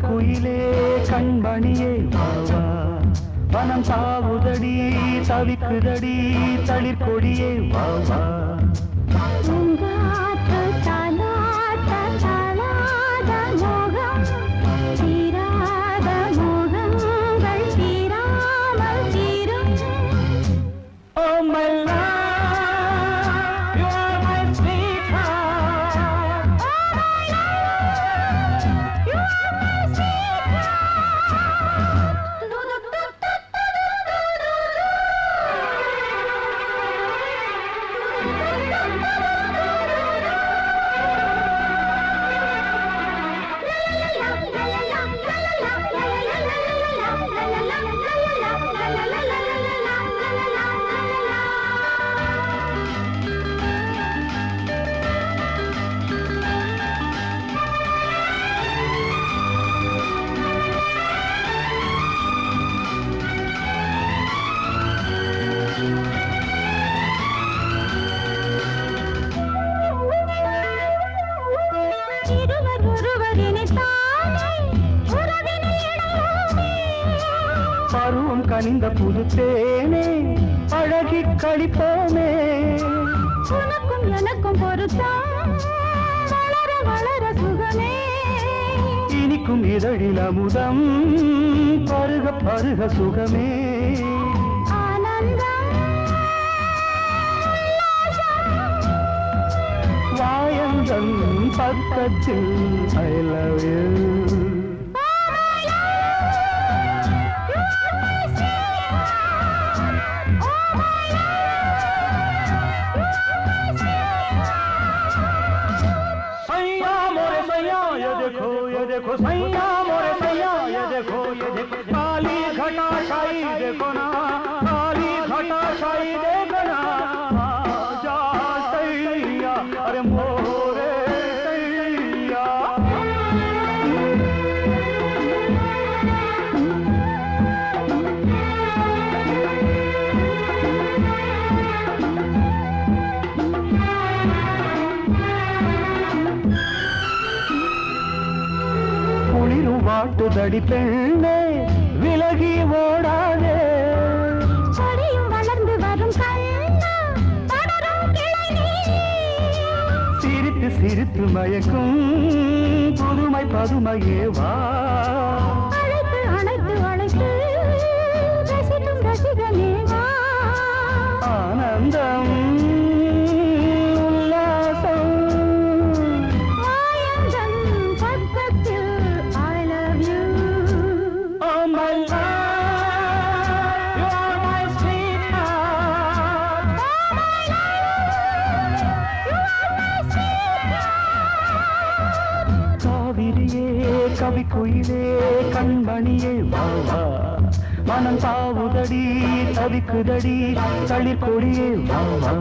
குயிலே கண்மணியே வாவா வனம் தாவுதடி தவிக்குதடி தளிர்கொடியே வாவா பருவம் கனிந்த புதுத்தேனே அழகி கழிப்போமே உனக்கும் எனக்கும் பொருத்தம் வளர வளர சுகமே இனிக்கும் இதழில் அமுதம் பருக பருக சுகமே ஆனந்தம் வாயந்தன் பக்கத்தில் I love you देखो सैया मोरे सैया ये देखो काली घटा शाही देखो ना काली घटा शाही देखो ना जा सैया अरे मोरे सैया வாட்டுதடி பெண்ணே விலகி ஓடாதே கொடியும் வளர்ந்து வரும் கண்ணா படரும் கிளை நீ சிரித்து சிரித்து மயக்கும் புதுமை பதுமையே வா அழைத்து அழைத்து அழைத்து ரசிக்கும் ரசிகனே வா ஆனந்தம் கவி குயிலே கண்மணியே வாவா மனம் தாவுதடி தவிக்குதடி தளிர்கொடியே வாவா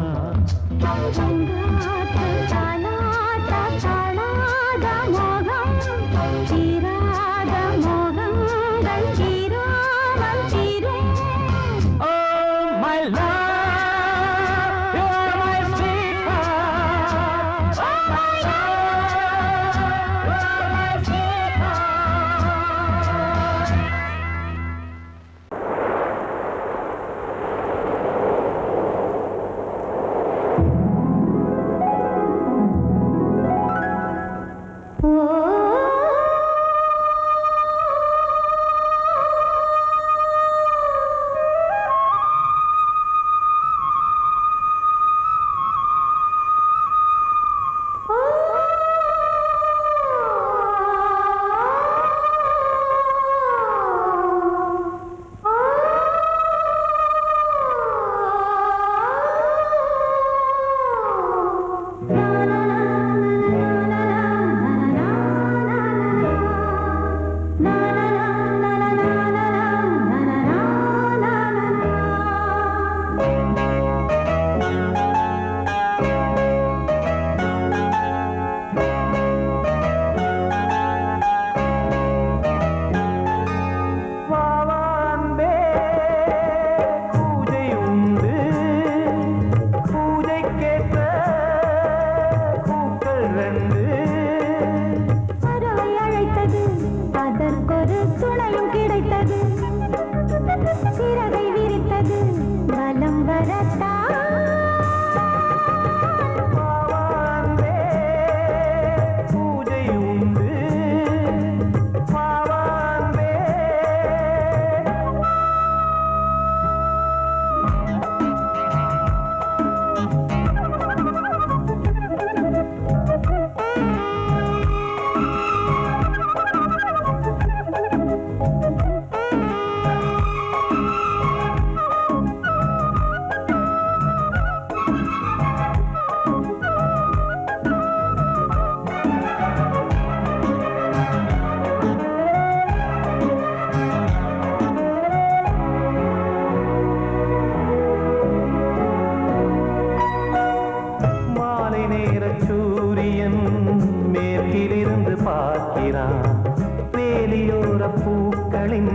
வீதியோர பூக்களின்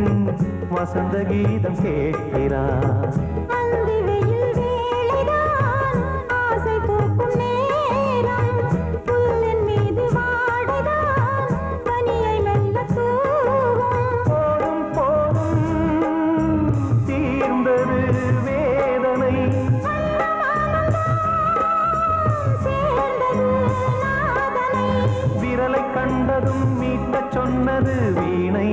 வசந்த கீதம் கேட்கிறார். அந்தி வெயில் வேளைதான் ஆசை பூக்கும் நேரம், புல்லின் மீது வாடைதான் பனியை மெல்ல தூவும். போதும் போதும் தீர்ந்தது வேதனை, சேர்ந்தது நாதனை. விரலை கண்டதும் மீட்டச் சொன்னது வீணை.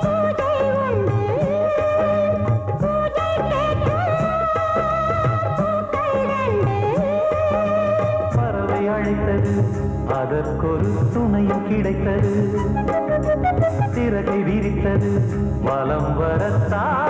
பூஜை உண்டு, பூஜை கேட்கும் பூக்கள் ரெண்டு. பறவை அழைத்தது, அதற்கொரு துணையும் கிடைத்தது. சிறகை விரித்தது, வலம் வரத்தான்.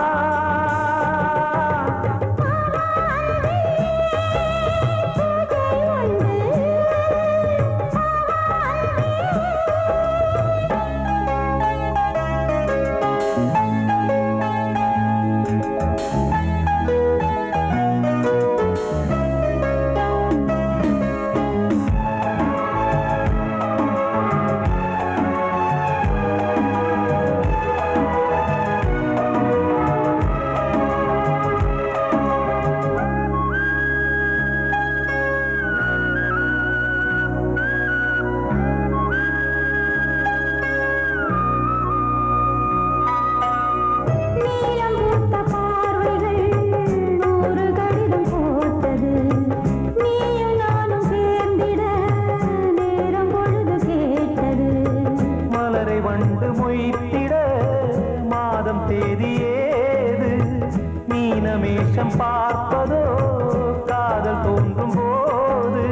நீலம் பூத்த பார்வைகள் நூறு கடிதம் போட்டது. நீயும் நானும் சேர்ந்திட நேரம் பொழுது கேட்டது. மலரை வண்டு மொய்த்திட மாதம் தேதி ஏது? மீனமேஷம் பார்ப்பதோ காதல் தோன்றும் போது.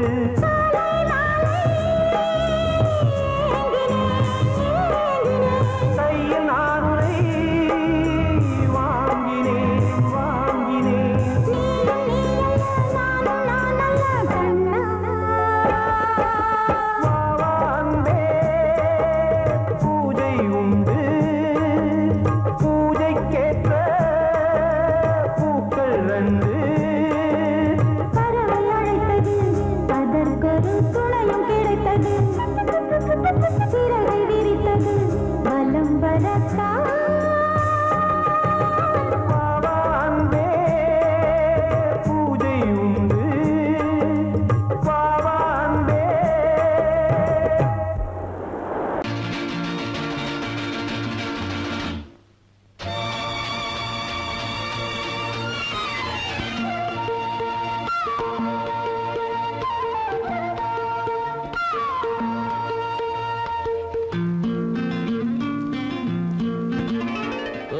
கையில் நான் உன்னை வாங்கினேன் வாங்கினேன். வா அன்பே, பூஜை உண்டு, பூஜைக்கேற்ற பூக்கள் ரெண்டு. பறவை அழைத்தது, அதற்கொரு துணையும் கிடைத்தது. சிறகை விரித்தது, வலம் வரத்தான். வா அன்பே, பூஜை உண்டு, வா அன்பே.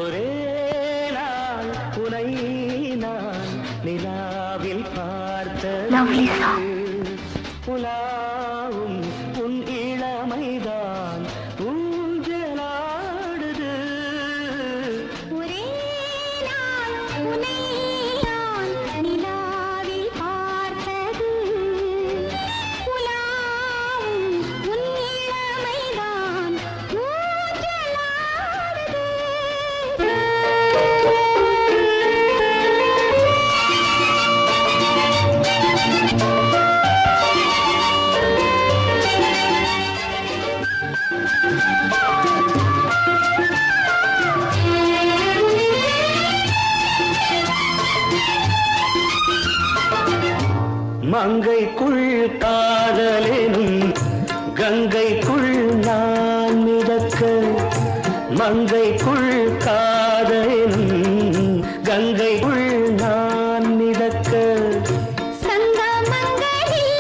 ஒரே நாள் உனை நான் நிலாவில் பார்த்தது. உலாவும் உன் இளமைதான் ஊஞ்சலாடுது. ஒரே நாள் உன்னை நான் நிலாவில் பார்த்தது. உலாவும் உன் இளமைதான் ஊஞ்சலாடுது. மங்கைக்குள் காதலெனும் கங்கைக்குள் நான் மிதக்க, மங்கைக்குள் காதலெனும் கங்கைக்குள் நான் மிதக்க. சங்கமங்களில்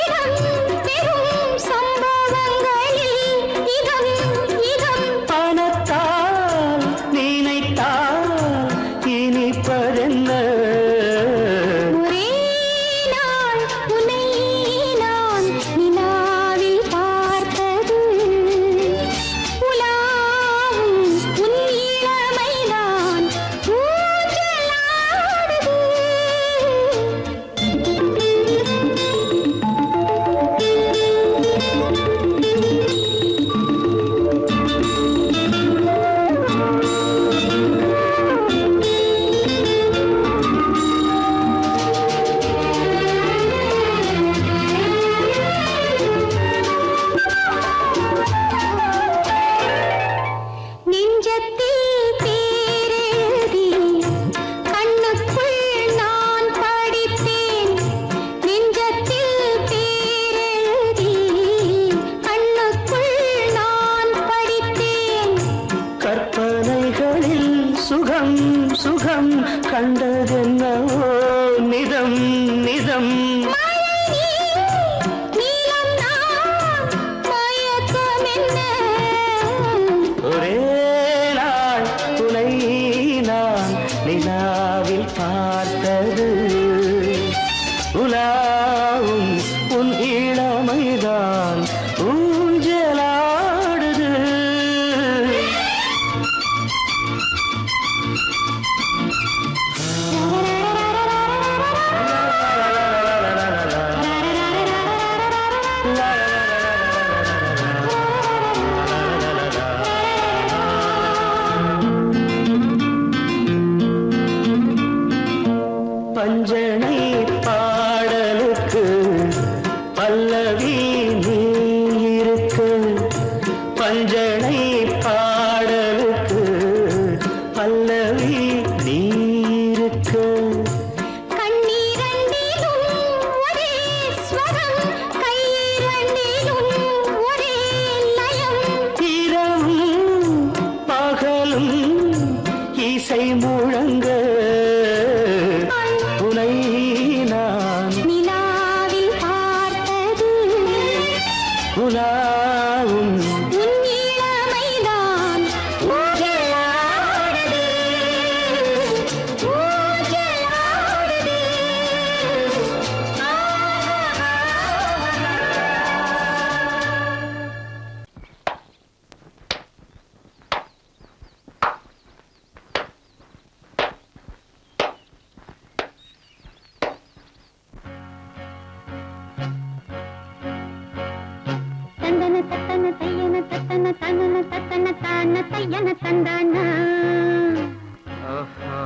இடம் பெறும் சம்பவங்களில் இதம் இதம். பணத்தால் நினைத்தால் இனிப்பதென்ன? ஒரே நாள் உன்னை நான் நிலாவில் பார்த்தது. உலாவும் உன் கண்டதென்னவோ நிதம் நிதம் ஒரே நாள் உனை நான் நிலாவில் பார்த்தது உலாவும் உன் இளமைதான் ஊஞ்சலாடுது பஞ்சனை பாடலுக்கு பல்லவி நீ இருக்கு பஞ்சனை பாடலுக்கு பல்லவி நீ இருக்கு இரவும் பகலும் இசை முழங்க உனை நான் நிலாவில் பார்த்தது உலாவும் உன் இளமைதான் ஊஞ்சலாடுது ஊஞ்சலாடுது தந்தன தத்தன தையன தத்தன தனன தத்தன தான தையன தந்தானா ஆஹா.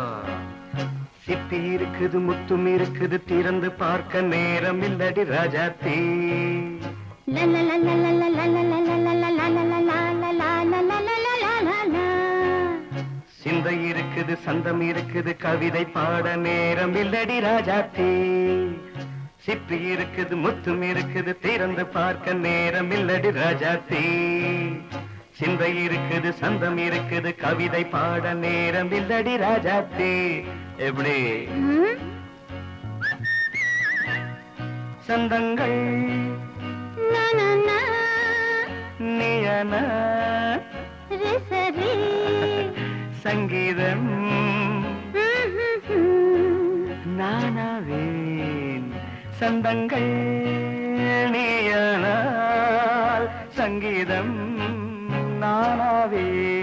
சிப்பி இருக்குது முத்தும் இருக்குது திறந்து பார்க்க நேரம் இல்லடி ராஜாத்தி சிந்தை இருக்குது சந்தம் இருக்குது கவிதை பாட நேரம் இல்லடி ராஜாத்தி சிப்பி இருக்குது முத்தும் இருக்குது திறந்து பார்க்க நேரம் இல்லடி ராஜாத்தி சிந்தை இருக்குது சந்தம் இருக்குது கவிதை பாட நேரம் இல்லடி ராஜாத்தி எப்படி சந்தங்கள் நீயன சங்கீதம் நானாவேன் சந்தங்கள் நீயானால் சங்கீதம் நானாவேன்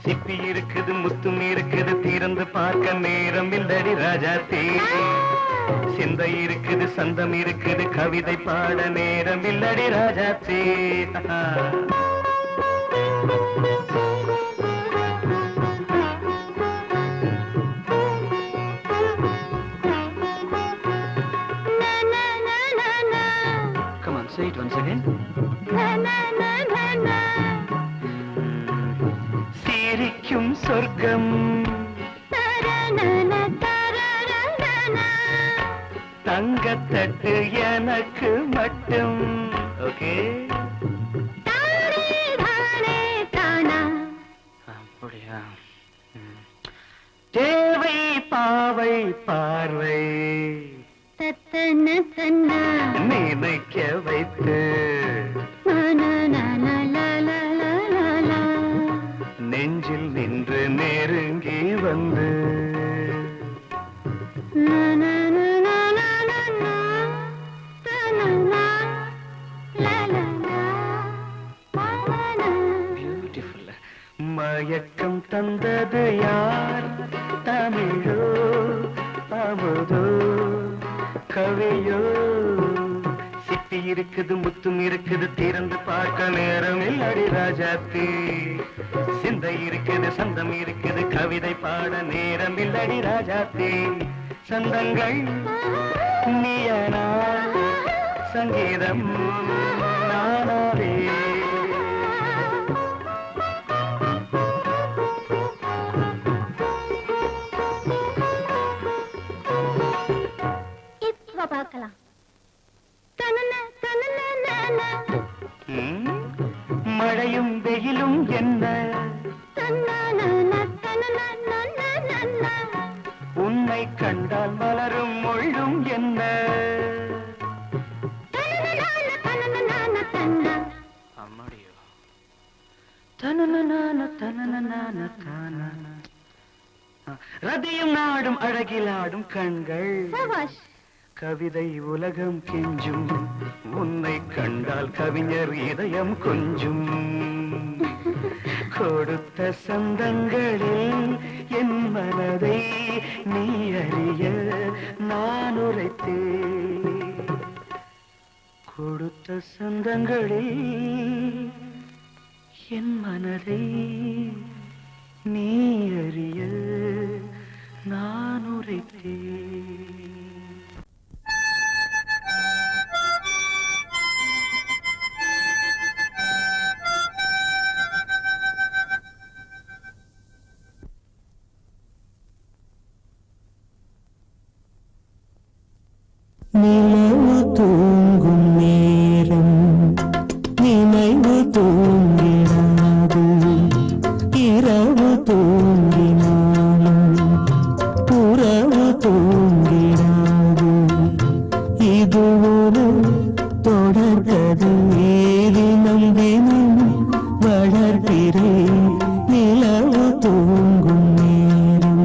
சிப்பி இருக்குது முத்தும் இருக்குது திறந்து பார்க்க நேரம் இல்லடி ராஜாத்தி சிந்தை இருக்குது சந்தம் இருக்குது கவிதை பாட நேரம் இல்லடி Rajathi Say it once again. சிரிக்கும் சொர்க்கம் தங்கத்தட்டு எனக்கு மட்டும் ஓகே அப்படியா தேவை பாவை பார்வை நினைக்க வைத்து நெஞ்சில் நின்று நெருங்கி வந்து பியூட்டிஃபுல் மயக்கம் தந்தது யார் தமிழோ அமுதோ கவியோ சிப்பி இருக்குது முத்தும் இருக்குது திறந்து பார்க்க நேரம் இல்லடி ராஜாத்தி சிந்தை இருக்குது சந்தம் இருக்குது கவிதை பாட நேரம் இல்லடி ராஜாத்தி சந்தங்கள் நீயனா சங்கீதம் நானாவே பார்க்கலாம் மழையும் வெயிலும் என்ன உன்னை கண்டால் மலரும் மொழியும் என்ன அம்மாடியோ ரதியும் நாடும் அழகிலாடும் கண்கள் கவிதை உலகம் கெஞ்சும் உன்னை கண்டால் கவிஞர் இதயம் கொஞ்சும் கொடுத்த சந்தங்களில் என் மனதை நீ அறிய நான் உரைத்தேன் கொடுத்த சந்தங்களில் என் மனதை நீ அறிய நான் உரைத்தேன் நிலவு தூங்கும் நேரம் நினைவு தூங்கினாது இரவு தூங்கினாலும் புறவு தூங்கினாது இது ஒரு தொடர்கது தினம் தினம் வளர்கிறேன் நிலவு தூங்கும் நேரம்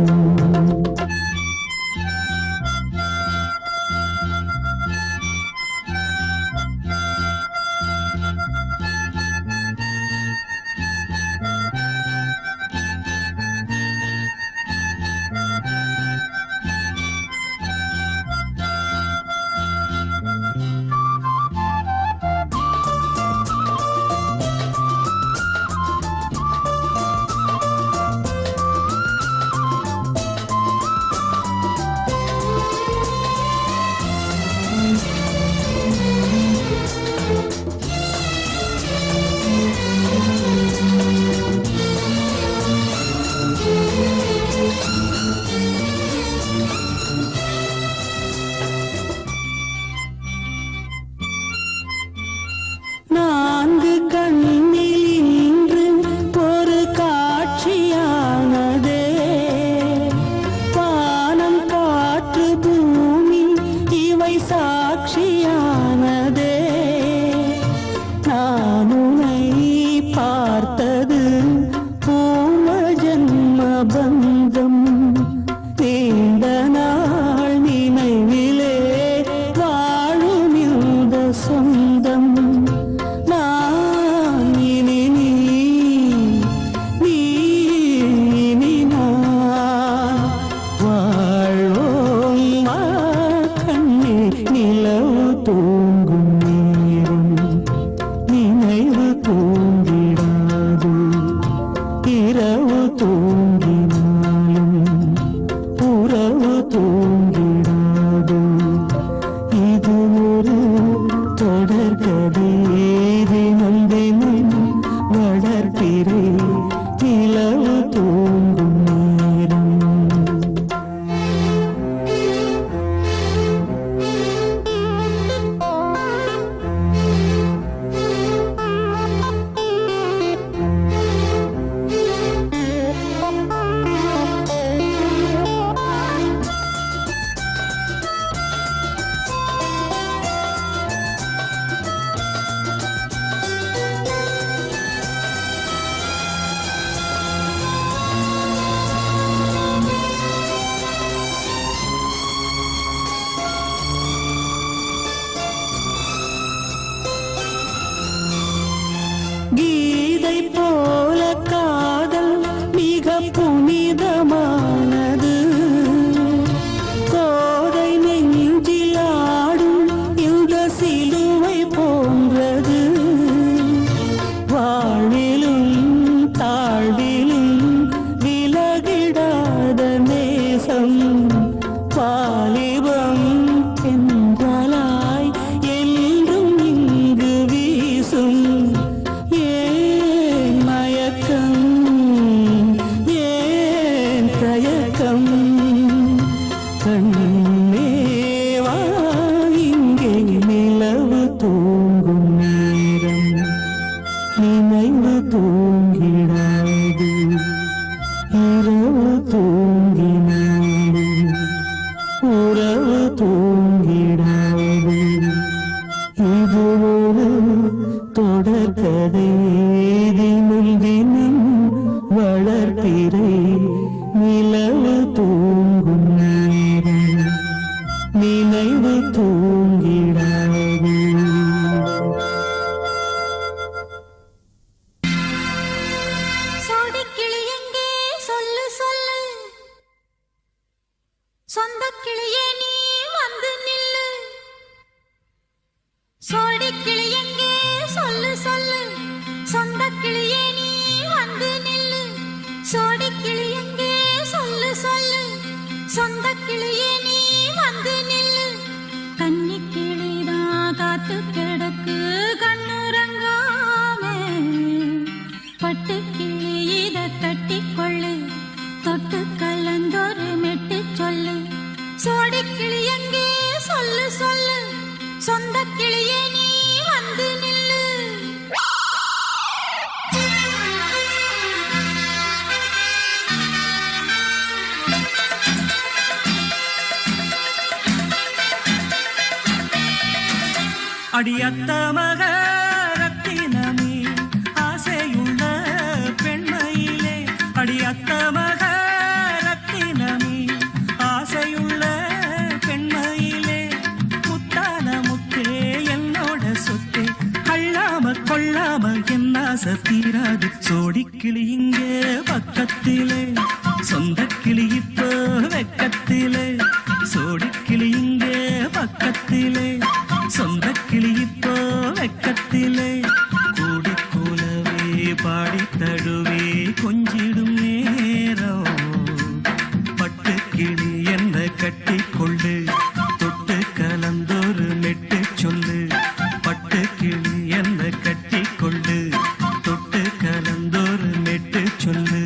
ஏன் மய கதை தினம் தினம் வளர்த்திரை நிலவு தூங்கும் நேரம் நினைவு தூங்கிடாது. சோடிக்கிளி எங்கே சொல்லு சொல்லு, சொந்த கிளியே நீ வந்து நில்லு. சோடிக்கிளி எங்கே சொல்லு சொல்லு, சொந்த கிளியே நீ வந்து நில்லு. சோடிக்கிளி எங்கே சொல்லு சொல்லு, சொந்த கிளியே நீ வந்து நில்லு. கன்னி கிளிதான் காத்து கிடக்கு கண்ணுறங்காம, பட்டு கிளி இத கட்டிக்கொள்ளு, தொட்டு கலந்தொரு மெட்டு சொல்லு. சோடிக்கிளி எங்கே சொல்லு சொல்லு, சொந்த கிளியே நீ வந்து நில்லு. அடியத்த மக ரத்தினமே ஆசையுள்ள பெண்மையிலே, அடியத்த மக ரத்தினமே ஆசையுள்ள பெண்மையிலே, முத்தான முத்தே என்னோட சொத்தே, அள்ளாம கொள்ளாம என் ஆசை தீராது. சோடிக்கிளி இங்கே பக்கத்திலே, சொந்த கிளி இப்போ வெக்கத்திலே. சோடிக்கிளி இங்கே பக்கத்திலே, சொந்த கிளி இப்போ வெக்கத்திலே. கூடி கூலவே பாடி தழுவே கொஞ்சிடும் நேரம், பட்டு கிளி என்ன கட்டி கொள்ளு, தொட்டு கலந்தொரு மெட்டு சொல்லு. பட்டு கிளி என்ன கட்டி கொள்ளு, தொட்டு கலந்தொரு மெட்டு சொல்லு.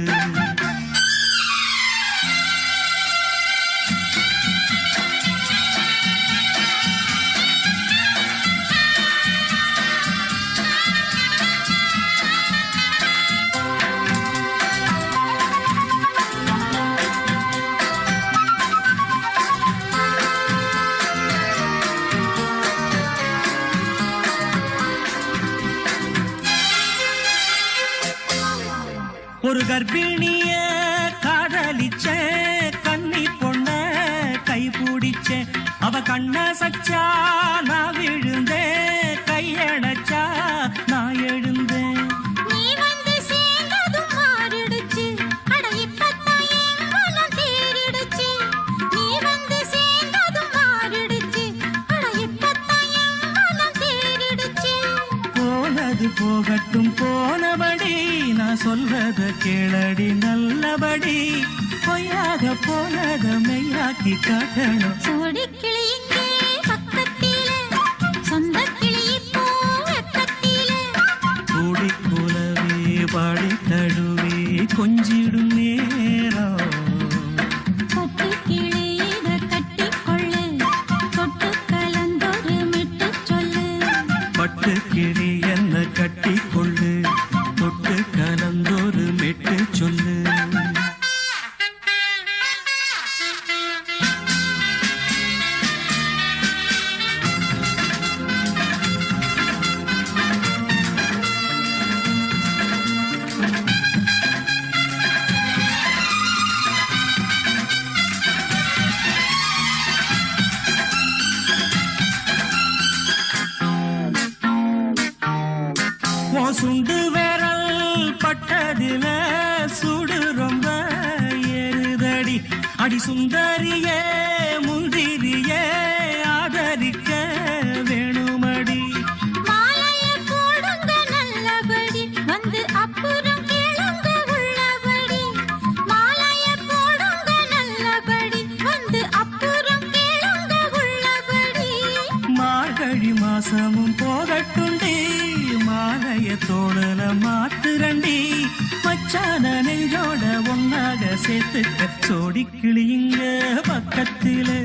ஒரு கர்ப்பிணிய காதலிச்ச கன்னி பொண்ண கை பிடிச்ச, அவ கண்ண சச்சா நான் விழுந்தேன், கையடைச்சா நான் எழுந்தேன். நீ வந்து சேர்ந்ததும் மாறிடுச்சு, அட இப்பத்தான் என் மனம் தேறிடுச்சு. நீ வந்து சேர்ந்ததும் மாறிடுச்சு, அட இப்பத்தான் என் மனம் தேறிடுச்சு. போனது போகட்டும் போனபடி, நான் சொல்றத கேளடி நல்லபடி, பொய்யாக போனத மெய்யாக்கி காட்டணும். சோடிக்கிளி இங்கே பக்கத்திலே, சொந்த கிளி இப்போ வெக்கத்திலே. கூடி கூலவே பாடி தழுவே கொஞ்சிடும் நேரம், பட்டு கிளி இத கட்டிக்கொள்ளு, தொட்டு கலந்தொரு மெட்டு சொல்லு. பட்டு கிளி என்ன கட்டி கொள்ளு, தொட்டு கலந்தொரு மெட்டு சொல்லு. சுண்டு விரல் பட்டதில சுடு ரொம்ப ஏறுதடி, அடி சுந்தரியே முந்திரியே ஆதரிக்க வேணுமடி. மாலைய போடுங்க நல்லபடி, வந்து அப்புறம் கேளுங்க உள்ளபடி. மாலைய போடுங்க நல்லபடி, வந்து அப்புறம் கேளுங்க உள்ளபடி. மார்கழி மாசமும் போகட்டுண்டி, மாலைய தோழல மாத்துரண்டி, மச்சான நெஞ்சோட ஒன்னாக சேர்த்துக்க. சோடிக்கிளி இங்க பக்கத்திலே,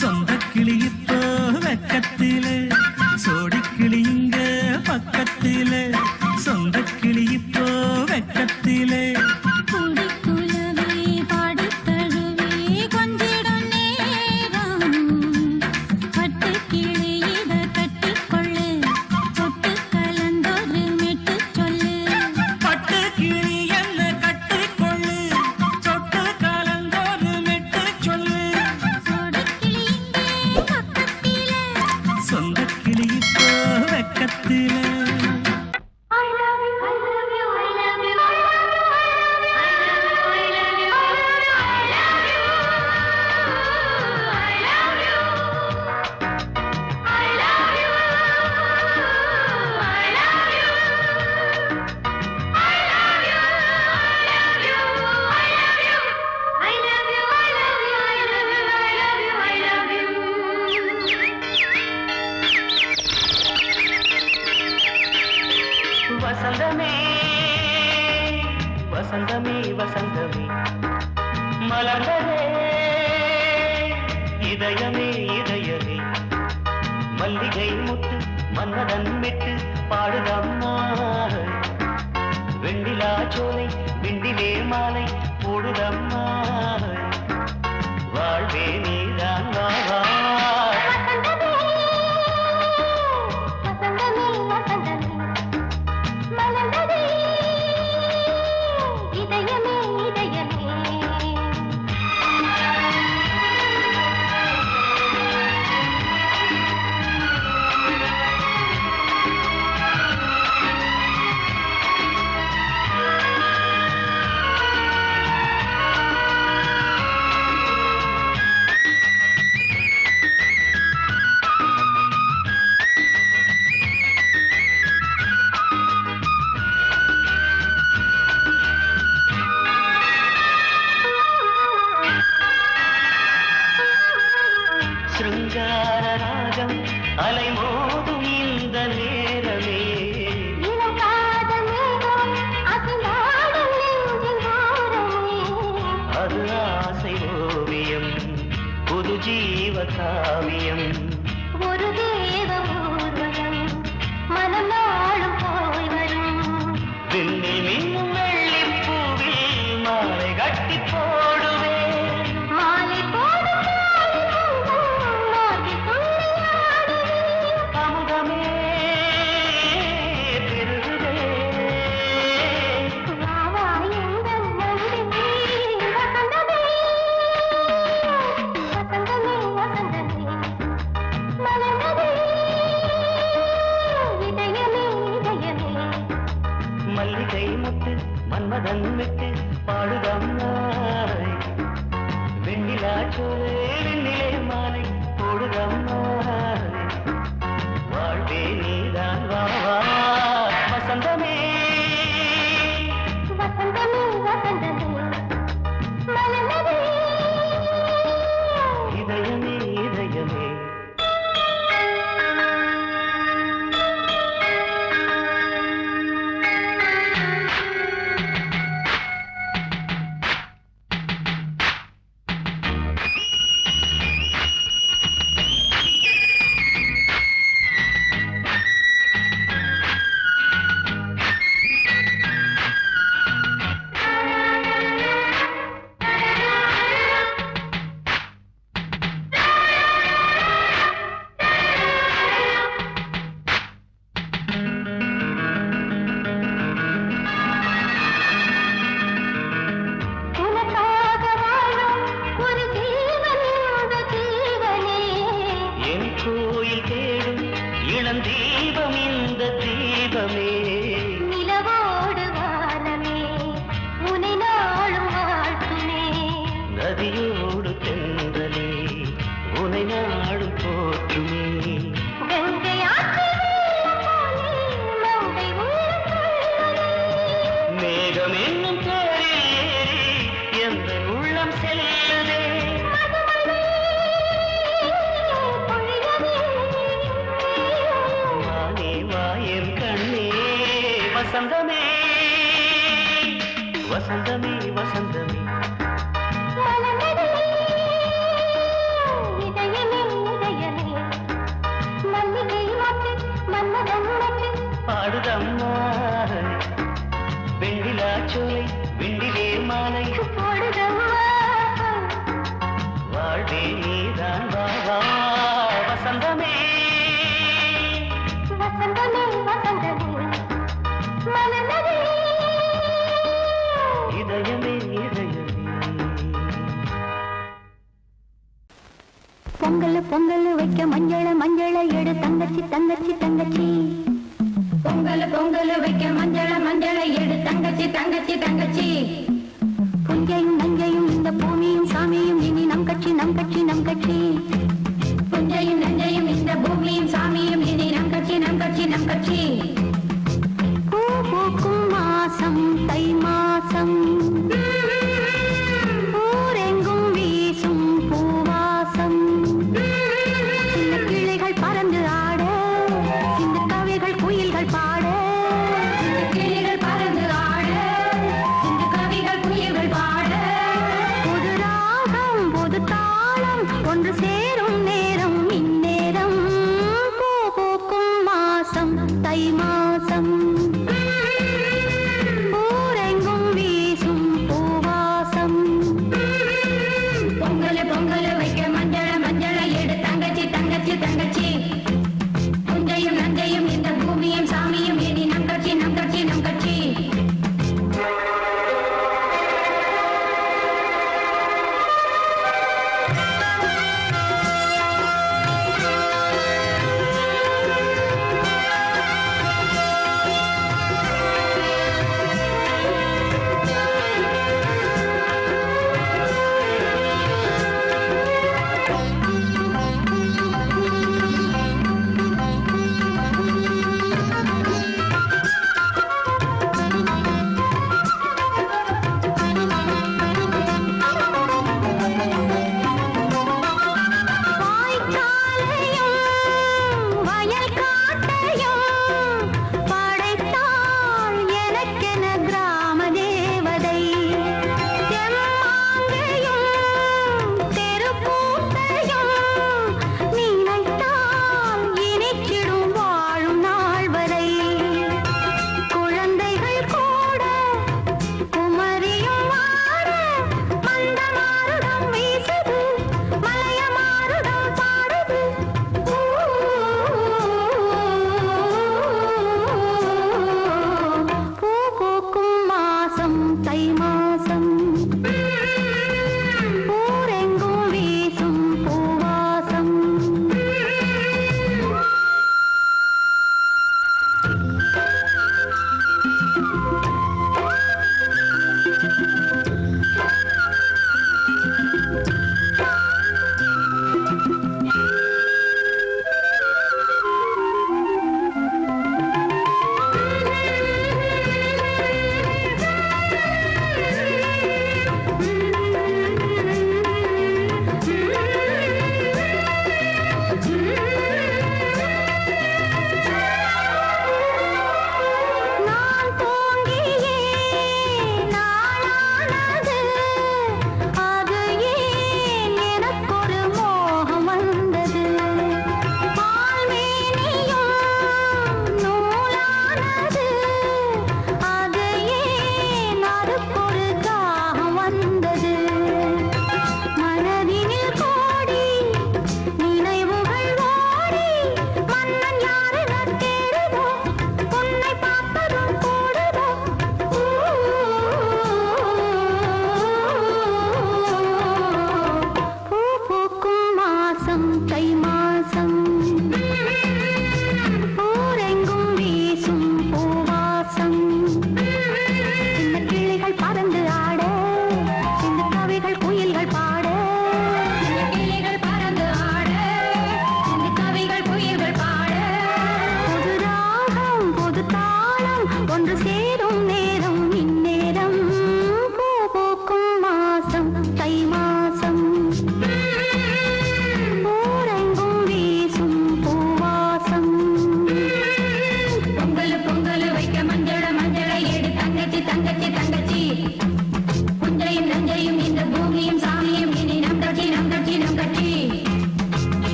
சொந்த கிளி இப்போ வெக்கத்திலே. சோடிக்கிளி இங்க பக்கத்திலே, சொந்த கிளி இப்போ வெக்கத்திலே. கூடி குலவே பாடி தழுவே கொஞ்சிடும் நேரம், பட்டு கிளி இத கட்டிக்கொள்ளு, தொட்டு கலந்தொரு மெட்டு வசந்தமே வசந்தமே வசந்தமே மலர்ந்ததே இதயமே இதயமே மல்லிகை முத்து மன்னதன் விட்டு பாடுதம்மா வெண்ணிலா சோலை விண்டிலே மாலை போடுதம்மா வாழ்வே நீதான் வா சிருங்கார ராகம் அலைமோதும் இந்த நேரமே அது ஆசை ஓவியம் புது ஜீவ காவியம் ஒரு தேவ ஊர்வலம் மனம் நாளும் போய் வரும் விண்ணில் மின்னும் வெள்ளி பூவில் மாலை கட்டி போடுவேன் மாலை போடும் அமுதமே பெருகுதே வசந்தமே வசந்தமே வசந்தமே மலர்ந்ததே இதயமே இதயமே மல்லிகை முத்து மன்மதன் விட்டு பாடுதம்மாய் வெண்ணிலா சோலை வெண்ணிலே மாலை போடுதம்மாய் வாழ்வே நீதான் வா வசந்தமே வசந்தமே வசந்தமே மலர்ந்ததே இதயமே இதயமே உனக்காக வாழும் ஒரு ஜீவன் இந்த ஜீவனே என் கோயில் தேடும் இளம் தீபம் இந்த தீபமே நிலவோடு வானமே உனை நாளும் வாழ்த்துமே நதியோடு தென்றலே உனை நாடும் போற்றுமே கங்கை ஆற்றில் வெள்ளம் போலே மங்கை உள்ளம் துள்ளுதே. மேகம் என்னும் பேரில் ஏறி எந்த உள்ளம் செல்லுதே மதுமழை பொழியவே. வானே வாயன் கண்ணே வசந்தமே வசந்தமே வசந்தமே மலர்ந்ததே இதயமே இதயமே மல்லிகை மொட்டு மன்மதன் மொட்டு பாடுதம்மா வெண்ணிலா சோலை விண்டிலே மாலை போடுதம்மா வாழ்வே நீதான் வா வசந்தமே வசந்தமே வசந்தமே மலர்ந்ததே இதயமே இதயமே பொங்கல் பொங்கல் வைக்க மஞ்சள மஞ்சள எடு தங்கச்சி தங்கச்சி தங்கச்சி பொங்கல் பொங்கல் வைக்க மஞ்சள மஞ்சள எடு தங்கச்சி தங்கச்சி தங்கச்சி புஞ்சையும் நஞ்சையும் இந்த பூமியும் சாமியும் இனி நம் கட்சி நம் கட்சி நம் கட்சி புஞ்சையும் நஞ்சையும் இந்த பூமியும் சாமியும் இனி நம் கட்சி நம் கட்சி நம் கட்சி பூ பூக்கும் மாசம் தை மாசம் ஊரெங்கும் வீசும் பூவாசம் சின்ன கிளைகள் பறந்து ஆட சின்ன கவிகள் குயில்கள் பாட சின்ன தை மாசம்